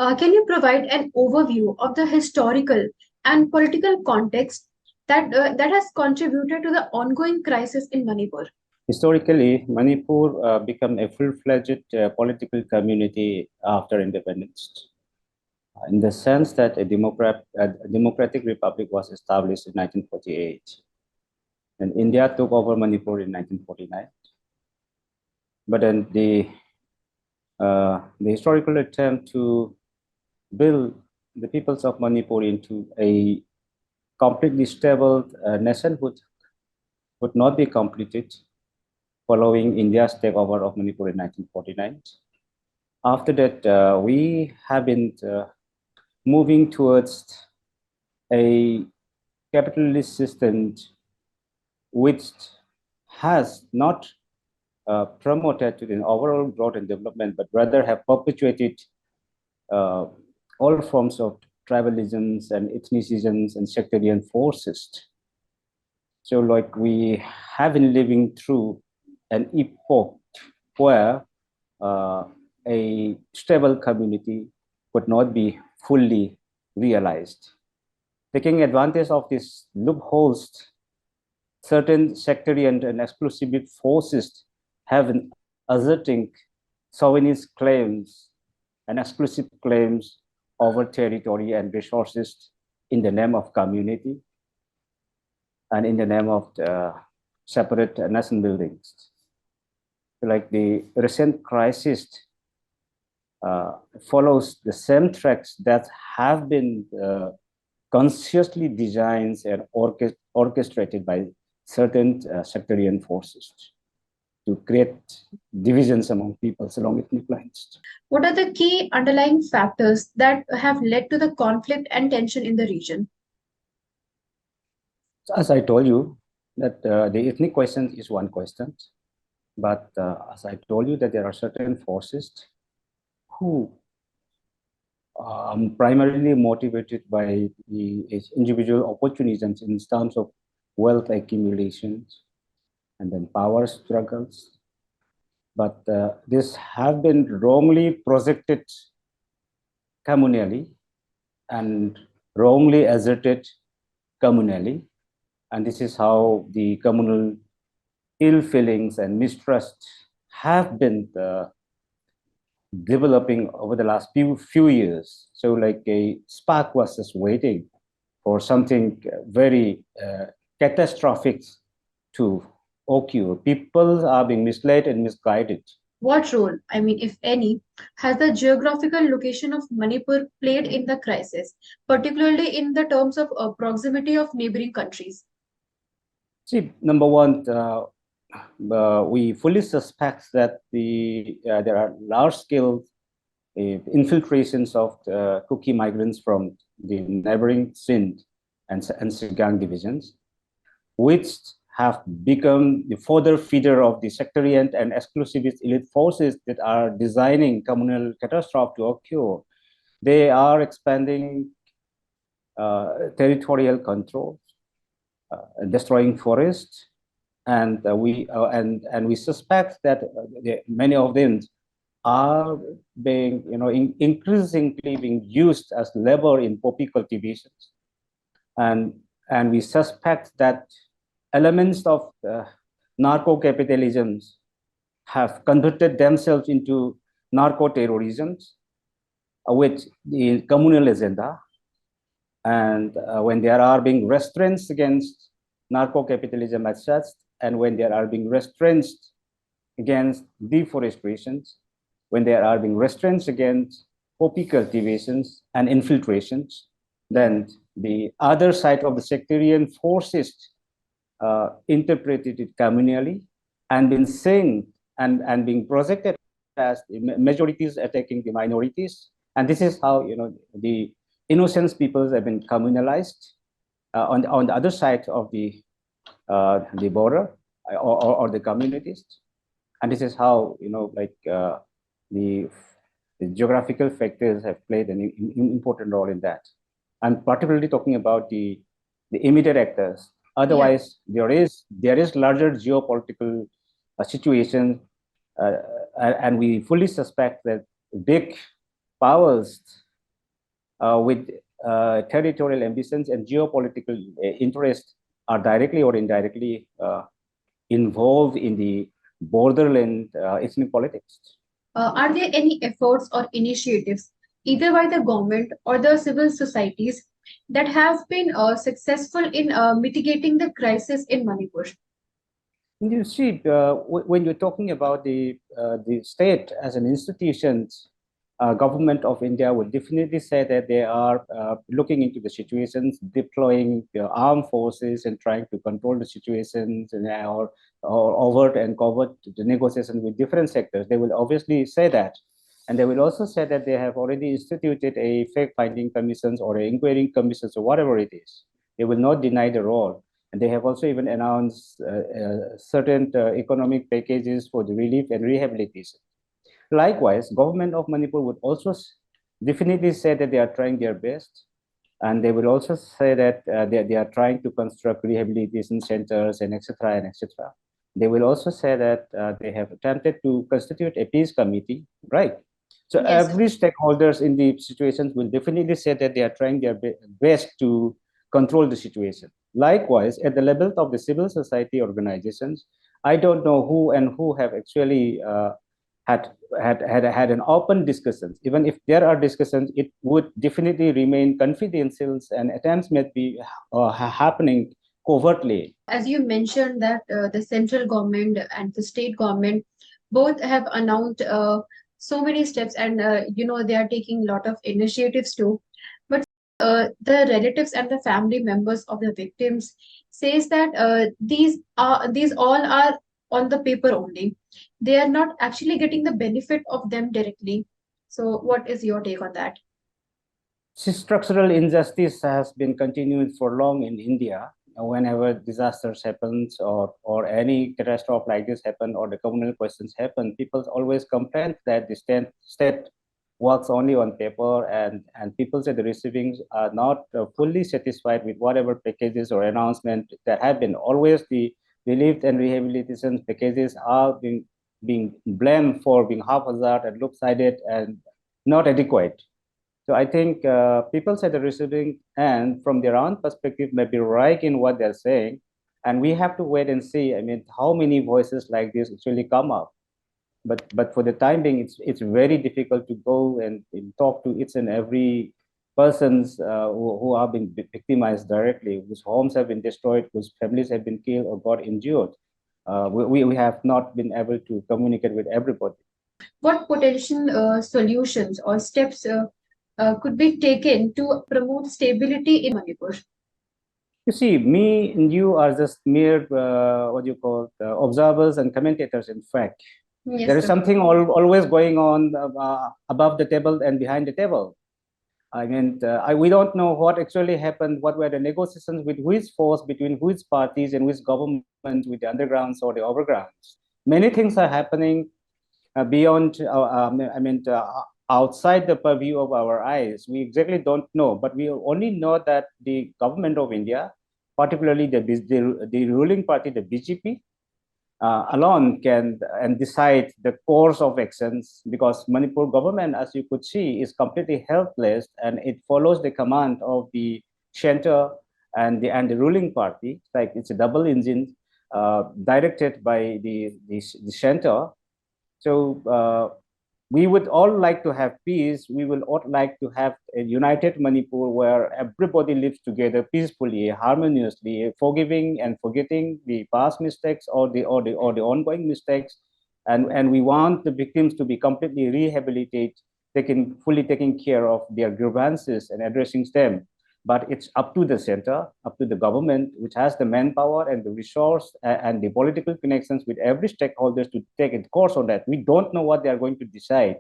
Can you provide an overview of the historical and political context that has contributed to the ongoing crisis in Manipur? Historically, Manipur became a full-fledged political community after independence, in the sense that a democratic republic was established in 1948, and India took over Manipur in 1949. But then the historical attempt to build the peoples of Manipur into a completely stable nation would not be completed following India's takeover of Manipur in 1949. After that, we have been moving towards a capitalist system which has not promoted to the overall growth and development, but rather have perpetuated uh, all forms of tribalisms and ethnicisms and sectarian forces. So like we have been living through an epoch where a stable community could not be fully realized. Taking advantage of these loopholes, certain sectarian and exclusivist forces have been asserting sovereignist claims and exclusive claims over territory and resources in the name of community and in the name of the separate nation buildings. Like the recent crisis follows the same tracks that have been consciously designed and orchestrated by certain sectarian forces to create divisions among peoples along ethnic lines. What are the key underlying factors that have led to the conflict and tension in the region? So as I told you, that the ethnic question is one question, but as I told you that there are certain forces who primarily motivated by the individual opportunism in terms of wealth accumulation and then power struggles. But this have been wrongly projected communally and wrongly asserted communally. And this is how the communal ill feelings and mistrust have been developing over the last few years. So like a spark was just waiting for something very catastrophic to occur. People are being misled and misguided. What role, if any, has the geographical location of Manipur played in the crisis, particularly in the terms of proximity of neighboring countries? See, number one, we fully suspect that there are large-scale infiltrations of Kuki migrants from the neighboring Sindh and Sigang divisions, which have become the further feeder of the sectarian and exclusivist elite forces that are designing communal catastrophe to occur. They are expanding territorial control, destroying forests, and we suspect that many of them are being increasingly being used as labor in poppy cultivations, and we suspect that elements of narco capitalisms have converted themselves into narco terrorisms with the communal agenda, and when there are being restraints against narco capitalism as such, and when there are being restraints against deforestation, when there are being restraints against poppy cultivations and infiltrations, then the other side of the sectarian forces interpreted it communally and been seen and being projected as the majorities attacking the minorities. And this is how the innocent peoples have been communalized on the other side of the border or the communities. And this is how the geographical factors have played an important role in that. And particularly talking about the immediate actors. Otherwise, there is larger geopolitical situation, and we fully suspect that big powers with territorial ambitions and geopolitical interests are directly or indirectly involved in the borderland ethnic politics. Are there any efforts or initiatives, either by the government or the civil societies, that have been successful in mitigating the crisis in Manipur? You see, when you're talking about the state as an institution, government of India would definitely say that they are looking into the situations, deploying armed forces and trying to control the situations, and, or overt and covert the negotiation with different sectors. They will obviously say that. And they will also say that they have already instituted a fact-finding commissions or inquiry commissions or whatever it is. They will not deny the role. And they have also even announced certain economic packages for the relief and rehabilitation. Likewise, government of Manipur would also definitely say that they are trying their best. And they will also say that they are trying to construct rehabilitation centers and etc. and etc. They will also say that they have attempted to constitute a peace committee, right? So Yes. every stakeholders in the situations will definitely say that they are trying their best to control the situation. Likewise, at the level of the civil society organizations, I don't know who and who have actually had an open discussions. Even if there are discussions, it would definitely remain confidential, and attempts may be happening covertly. As you mentioned that the central government and the state government both have announced so many steps, and they are taking a lot of initiatives too. But the relatives and the family members of the victims says that these all are on the paper only. They are not actually getting the benefit of them directly. So, what is your take on that? Structural injustice has been continued for long in India. Whenever disasters happens or any catastrophe like this happen or the communal questions happen, people always complain that the state works only on paper, and people at the receiving are not fully satisfied with whatever packages or announcement that have been. Always the relief and rehabilitation packages are being blamed for being haphazard and lopsided and not adequate. So I think people at the receiving end, from their own perspective, may be right in what they're saying, and we have to wait and see. I mean, how many voices like this actually come up? But for the time being, it's very difficult to go and talk to each and every persons who are being victimized directly, whose homes have been destroyed, whose families have been killed or got injured. We have not been able to communicate with everybody. What potential solutions or steps could be taken to promote stability in Manipur? You see, me and you are just mere, what you call, observers and commentators, in fact. Yes, There is sir. something always going on above the table and behind the table. I mean, we don't know what actually happened, what were the negotiations with which force, between which parties and which governments, with the undergrounds or the overgrounds. Many things are happening beyond, outside the purview of our eyes. We exactly don't know, but we only know that the government of India, particularly the ruling party, the BJP, alone can and decide the course of actions, because Manipur government, as you could see, is completely helpless, and it follows the command of the center and the ruling party. Like, it's a double engine directed by the center. So we would all like to have peace. We will all like to have a united Manipur where everybody lives together peacefully, harmoniously, forgiving and forgetting the past mistakes or the ongoing mistakes. And we want the victims to be completely rehabilitated, fully taking care of their grievances and addressing them. But it's up to the center, up to the government, which has the manpower and the resource and the political connections with every stakeholders to take a course on that. We don't know what they are going to decide.